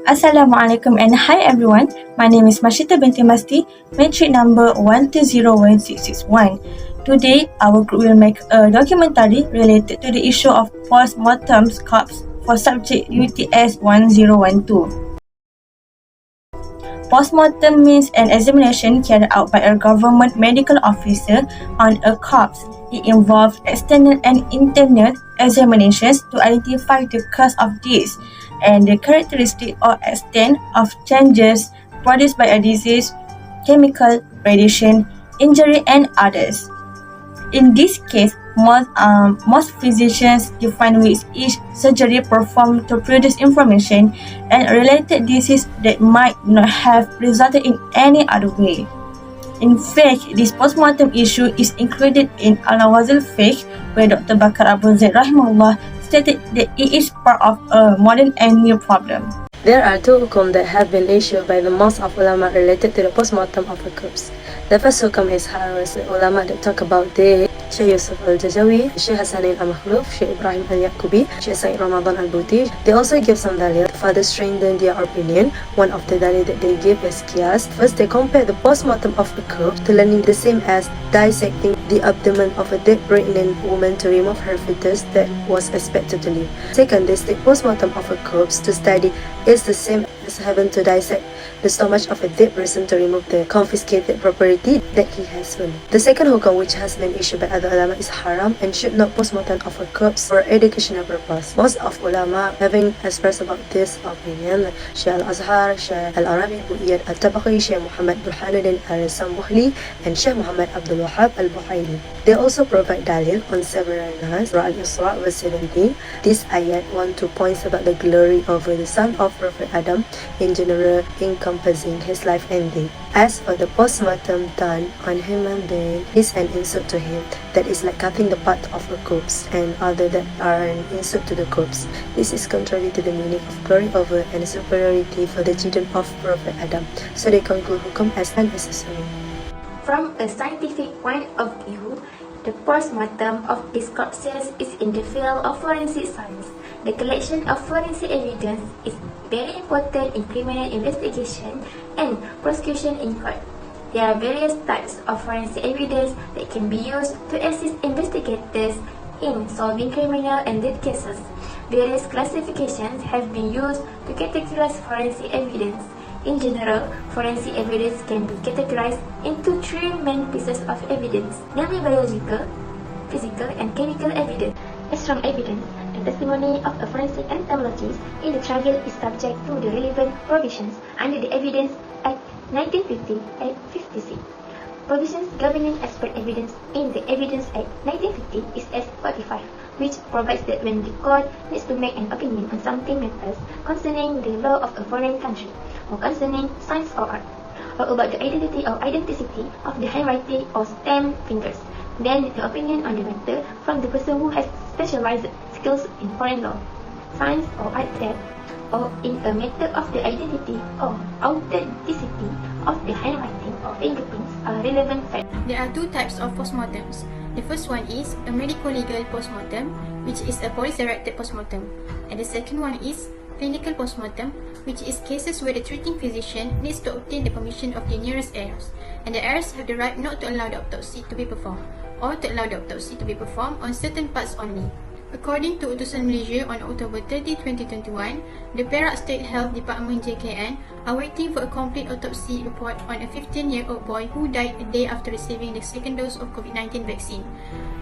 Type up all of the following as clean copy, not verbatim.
Assalamualaikum and hi everyone. My name is Mashita binti Masti, matric number 1201661. Today, our group will make a documentary related to the issue of postmortem corps for subject UTS 1012. Postmortem means an examination carried out by a government medical officer on a corpse. It involves external and internal examinations to identify the cause of death and the characteristic or extent of changes produced by a disease, chemical, radiation, injury, and others. In this case, most physicians define which each surgery performed to produce information and related disease that might not have resulted in any other way. In fact, this postmortem issue is included in Al-Nawazil Fiqh, where Dr. Bakar Abu Zaid rahimahullah stated that it is part of a modern and new problem. There are two hukum that have been issued by the most of ulama related to the postmortem of a corpse. The first hukum is harus ulama that talk about the Sheikh Yusuf Al-Jazawi, Sheikh Hassanin Al-Makhluf, Sheikh Ibrahim Al-Yaqubi, Sheikh Said Ramadan Al-Buti. They also give some dalil to further strengthen their opinion. One of the dalil that they give is qiyas. First, they compare the postmortem of a corpse to learning the same as dissecting the abdomen of a dead pregnant woman to remove her fetus that was expected to live. Second, they state postmortem of a corpse to study is the same as having to dissect the stomach of a dead person to remove the confiscated property that he has stolen. The second hukum, which has been issued by other ulama, is haram and should not postmortem of a corpse for educational purpose. Most of ulama having expressed about this opinion, like Shaykh Al-Azhar, Shaykh Al-Arabi, Bu'iyad Al-Tabaqi, Shaykh Muhammad Burhanuddin Al-Sambuhli, and Shaykh Muhammad Abdul Wahab Al-Buhaili. They also provide dalil on several nas. Surah Al-Isra verse 17. This ayat want to point about the glory of the son of Prophet Adam in general, encompassing his life and death. As for the postmortem done on human being is an insult to him, that is like cutting the part of a corpse, and other that are an insult to the corpse. This is contrary to the meaning of glory over and superiority for the children of Prophet Adam. So they conclude hukum as unnecessary. From a scientific point of view, the postmortem of these corpses is in the field of forensic science. The collection of forensic evidence is very important in criminal investigation and prosecution in court. There are various types of forensic evidence that can be used to assist investigators in solving criminal and death cases. Various classifications have been used to categorize forensic evidence. In general, forensic evidence can be categorized into three main pieces of evidence, namely biological, physical, and chemical evidence. As strong evidence, the testimony of a forensic entomologist in the trial is subject to the relevant provisions under the Evidence Act 1950 and 56. Provisions governing expert evidence in the Evidence Act 1950 is S45, which provides that when the court needs to make an opinion on something matters concerning the law of a foreign country, or concerning science or art, or about the identity or authenticity of the handwriting or stamped fingers, then the opinion on the matter from the person who has specialized skills in foreign law, science or art that, or in a matter of the identity or authenticity of the handwriting or fingerprints are relevant facts. There are two types of postmortems. The first one is a medico-legal postmortem, which is a police-directed postmortem, and the second one is clinical postmortem, which is cases where the treating physician needs to obtain the permission of the nearest heirs, and the heirs have the right not to allow the autopsy to be performed, or to allow the autopsy to be performed on certain parts only. According to Utusan Malaysia on October 30, 2021, the Perak State Health Department JKN are waiting for a complete autopsy report on a 15-year-old boy who died a day after receiving the second dose of COVID-19 vaccine.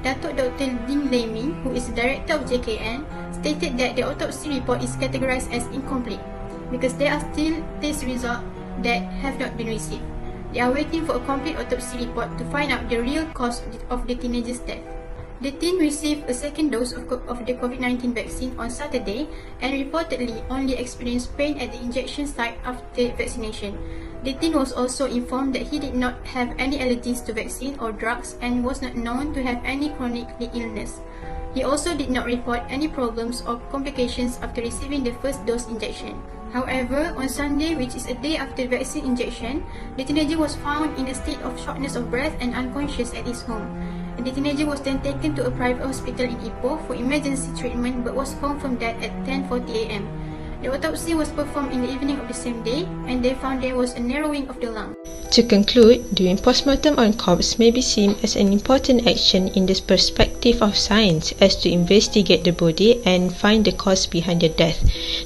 Datuk Dr. Ding Leming, who is the director of JKN, stated that the autopsy report is categorized as incomplete because there are still test results that have not been received. They are waiting for a complete autopsy report to find out the real cause of the teenager's death. The teen received a second dose of the COVID-19 vaccine on Saturday and reportedly only experienced pain at the injection site after vaccination. The teen was also informed that he did not have any allergies to vaccine or drugs and was not known to have any chronic illness. He also did not report any problems or complications after receiving the first dose injection. However, on Sunday, which is a day after vaccine injection, the teenager was found in a state of shortness of breath and unconscious at his home. And the teenager was then taken to a private hospital in Ipoh for emergency treatment but was confirmed dead at 10:40 a.m. The autopsy was performed in the evening of the same day, and they found there was a narrowing of the lung. To conclude, doing postmortem on corpse may be seen as an important action in the perspective of science as to investigate the body and find the cause behind the death.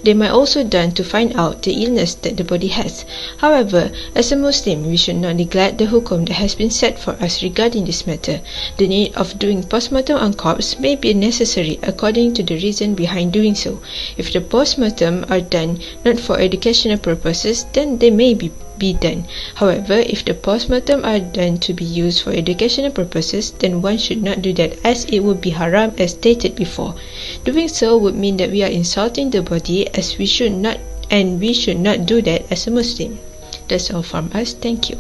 They might also done to find out the illness that the body has. However, as a Muslim, we should not neglect the hukum that has been set for us regarding this matter. The need of doing postmortem on corpse may be necessary according to the reason behind doing so. If the postmortem are done not for educational purposes, then they may be done. However, if the postmortem are done to be used for educational purposes, then one should not do that, as it would be haram as stated before. Doing so would mean that we are insulting the body, as we should not, and we should not do that as a Muslim. That's all from us. Thank you.